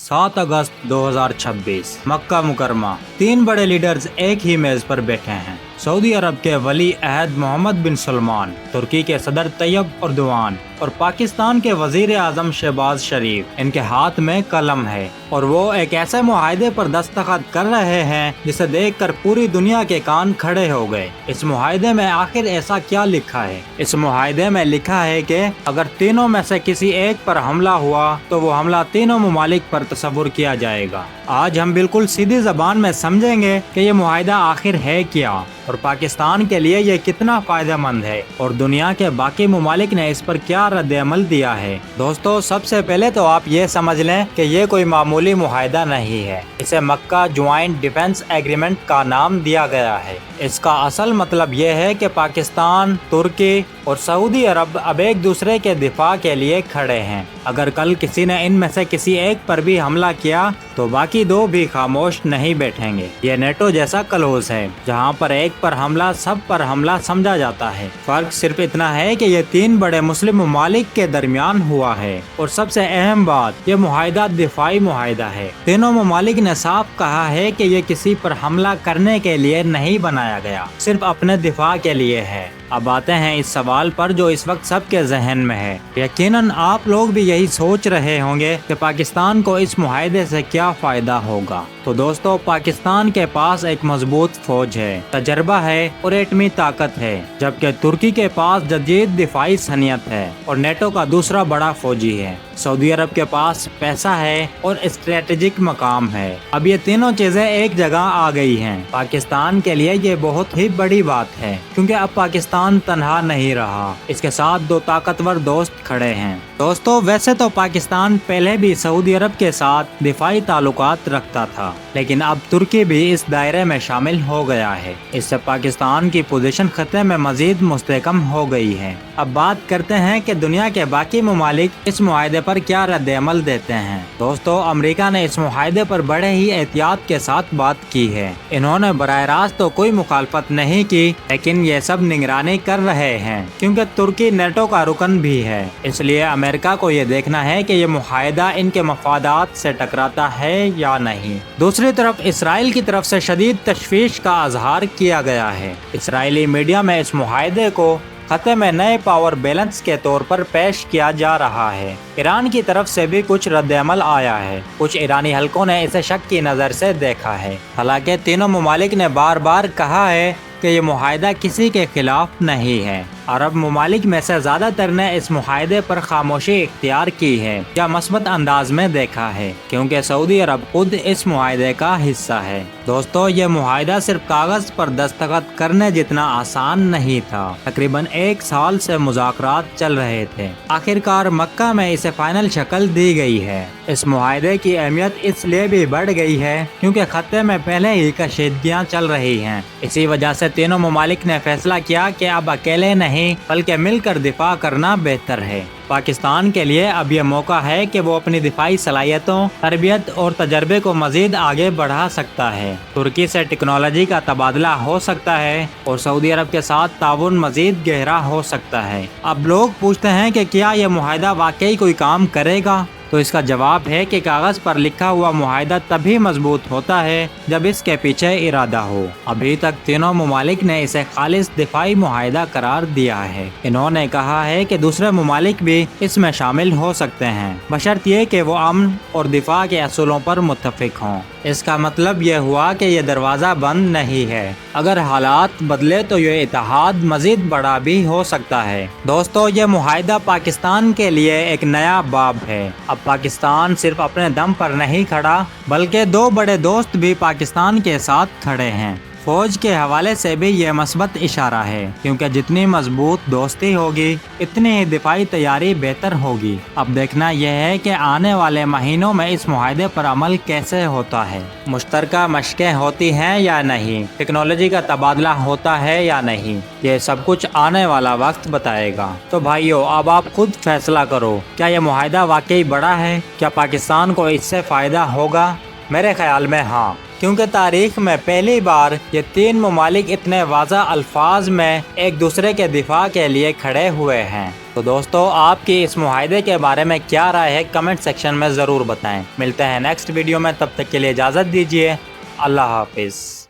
7 अगस्त 2026 मक्का मुकरमा। 3 बड़े लीडर्स एक ही मेज पर बैठे हैं। सऊदी अरब के वली अहद मोहम्मद बिन सलमान, तुर्की के सदर तैयब अर्दोआन और पाकिस्तान के वजीर आजम शहबाज शरीफ। इनके हाथ में कलम है और वो एक ऐसे मुआहदे पर दस्तखत कर रहे हैं जिसे देखकर पूरी दुनिया के कान खड़े हो गए। इस मुआहदे में आखिर ऐसा क्या लिखा है? इस मुआहदे में लिखा है कि अगर तीनों में से किसी एक पर हमला हुआ तो वो हमला तीनों मुमालिक पर तस्वुर किया जाएगा। आज हम बिल्कुल सीधी जबान में समझेंगे कि ये मुआहदा आखिर है क्या और पाकिस्तान के लिए ये कितना फायदेमंद है और दुनिया के बाकी मुमालिक ने इस पर क्या रद्द-ए-अमल दिया है। दोस्तों, सबसे पहले तो आप ये समझ लें कि ये कोई मामूली मुआहदा नहीं है। इसे मक्का ज्वाइंट डिफेंस एग्रीमेंट का नाम दिया गया है। इसका असल मतलब ये है कि पाकिस्तान, तुर्की और सऊदी अरब अब एक दूसरे के दिफा के लिए खड़े हैं। अगर कल किसी ने इनमें से किसी एक पर भी हमला किया तो बाकी दो भी खामोश नहीं बैठेंगे। ये नेटो जैसा कलोस है जहाँ पर एक पर हमला सब पर हमला समझा जाता है। फर्क सिर्फ इतना है कि ये 3 बड़े मुस्लिम ममालिक के दरमियान हुआ है और सबसे अहम बात, ये मुआहदा दिफाई मुआहदा है। तीनों ममालिक ने साफ कहा है कि ये किसी पर हमला करने के लिए नहीं बनाया गया, सिर्फ अपने दिफा के लिए है। अब आते हैं इस सवाल पर जो इस वक्त सबके जहन में है। यकीनन आप लोग भी यही सोच रहे होंगे कि पाकिस्तान को इस मुआहदे से क्या फायदा होगा। तो दोस्तों, पाकिस्तान के पास एक मजबूत फौज है, तजर्बा है और एटमी ताकत है, जबकि तुर्की के पास जदीद दिफाई सनियत है और नेटो का दूसरा बड़ा फौजी है। सऊदी अरब के पास पैसा है और स्ट्रेटेजिक मकाम है। अब ये तीनों चीजें एक जगह आ गई हैं। पाकिस्तान के लिए ये बहुत ही बड़ी बात है क्योंकि अब पाकिस्तान तन्हा नहीं रहा, इसके साथ 2 ताकतवर दोस्त खड़े हैं। दोस्तों, वैसे तो पाकिस्तान पहले भी सऊदी अरब के साथ दिफाई ताल्लुकात रखता था, लेकिन अब तुर्की भी इस दायरे में शामिल हो गया है। इससे पाकिस्तान की पोजीशन खत्े में मजीद मुस्तहकम हो गई है। अब बात करते हैं कि दुनिया के बाकी ममालिक इस मुआहदे पर क्या रद्द-ए-अमल देते हैं। दोस्तों, अमेरिका ने इस मुआहदे पर बड़े ही एहतियात के साथ बात की है। इन्होंने बराह रास्त तो कोई मुखालफत नहीं की, लेकिन ये सब निगरानी कर रहे हैं क्योंकि तुर्की नेटो का रुकन भी है। इसलिए अमेरिका को ये देखना है कि ये मुआहदा इनके मफादात से टकराता है या नहीं। दूसरी तरफ इसराइल की तरफ से शदीद तशवीश का इजहार किया गया है। इसराइली मीडिया में इस मुआहदे को खत्े में नए पावर बैलेंस के तौर पर पेश किया जा रहा है। ईरान की तरफ से भी कुछ रद्द-ए-अमल आया है। कुछ ईरानी हलकों ने इसे शक की नज़र से देखा है। हालांकि तीनों ममालिक ने बार बार कहा है कि ये मुआहदा किसी के खिलाफ नहीं है। अरब ममालिक में से ज़्यादातर ने इस मुआहदे पर खामोशी इख्तियार की है या मस्बत अंदाज में देखा है क्योंकि सऊदी अरब खुद इस मुआहदे का हिस्सा है। दोस्तों, ये मुआहदा सिर्फ कागज़ पर दस्तखत करने जितना आसान नहीं था। तकरीबन 1 साल से मुज़ाकरात चल रहे थे। आखिरकार मक्का में इसे फाइनल शक्ल दी गई है। इस मुआहदे की अहमियत इसलिए भी बढ़ गई है क्योंकि खत्े में पहले ही कशीदगियाँ चल रही हैं। इसी वजह से तीनों ममालिक ने फैसला किया कि अब अकेले नहीं बल्कि मिलकर दिफा करना बेहतर है। पाकिस्तान के लिए अब यह मौका है कि वो अपनी दिफाई सलाहियतों, तरबियत और तजर्बे को मजीद आगे बढ़ा सकता है। तुर्की से टेक्नोलॉजी का तबादला हो सकता है और सऊदी अरब के साथ ताउन मजीद गहरा हो सकता है। अब लोग पूछते हैं कि क्या यह मुआहदा वाकई कोई काम करेगा? तो इसका जवाब है कि कागज़ पर लिखा हुआ मुआहदा तभी मजबूत होता है जब इसके पीछे इरादा हो। अभी तक तीनों ममालिक ने इसे खालिस दिफाई मुआहदा करार दिया है। इन्होंने कहा है कि दूसरे ममालिक भी इसमें शामिल हो सकते हैं, बशर्ते कि वो अमन और दिफा के असूलों पर मुत्तफिक हों। इसका मतलब यह हुआ कि यह दरवाज़ा बंद नहीं है। अगर हालात बदले तो यह इत्तेहाद मजीद बड़ा भी हो सकता है। दोस्तों, यह मुआहदा पाकिस्तान के लिए एक नया बाब है। अब पाकिस्तान सिर्फ अपने दम पर नहीं खड़ा बल्कि 2 बड़े दोस्त भी पाकिस्तान के साथ खड़े हैं। फौज के हवाले से भी यह मस्बत इशारा है क्योंकि जितनी मजबूत दोस्ती होगी इतनी ही दिफाई तैयारी बेहतर होगी। अब देखना यह है कि आने वाले महीनों में इस मुआहदे पर अमल कैसे होता है। मुश्तरका मशक़ें होती हैं या नहीं, टेक्नोलॉजी का तबादला होता है या नहीं, ये सब कुछ आने वाला वक्त बताएगा। तो भाइयों, अब आप खुद फैसला करो, क्या यह मुआहदा वाकई बड़ा है? क्या पाकिस्तान को इससे फ़ायदा होगा? मेरे ख्याल में हाँ, क्योंकि तारीख में पहली बार ये 3 ममालिक इतने वाज़ा अल्फाज में एक दूसरे के दिफा के लिए खड़े हुए हैं। تو دوستو آپ کی اس معاہدے کے بارے میں کیا رائے ہے کمنٹ سیکشن میں ضرور بتائیں۔ ملتے ہیں نیکسٹ ویڈیو میں، تب تک کے لیے اجازت دیجیے، اللہ حافظ۔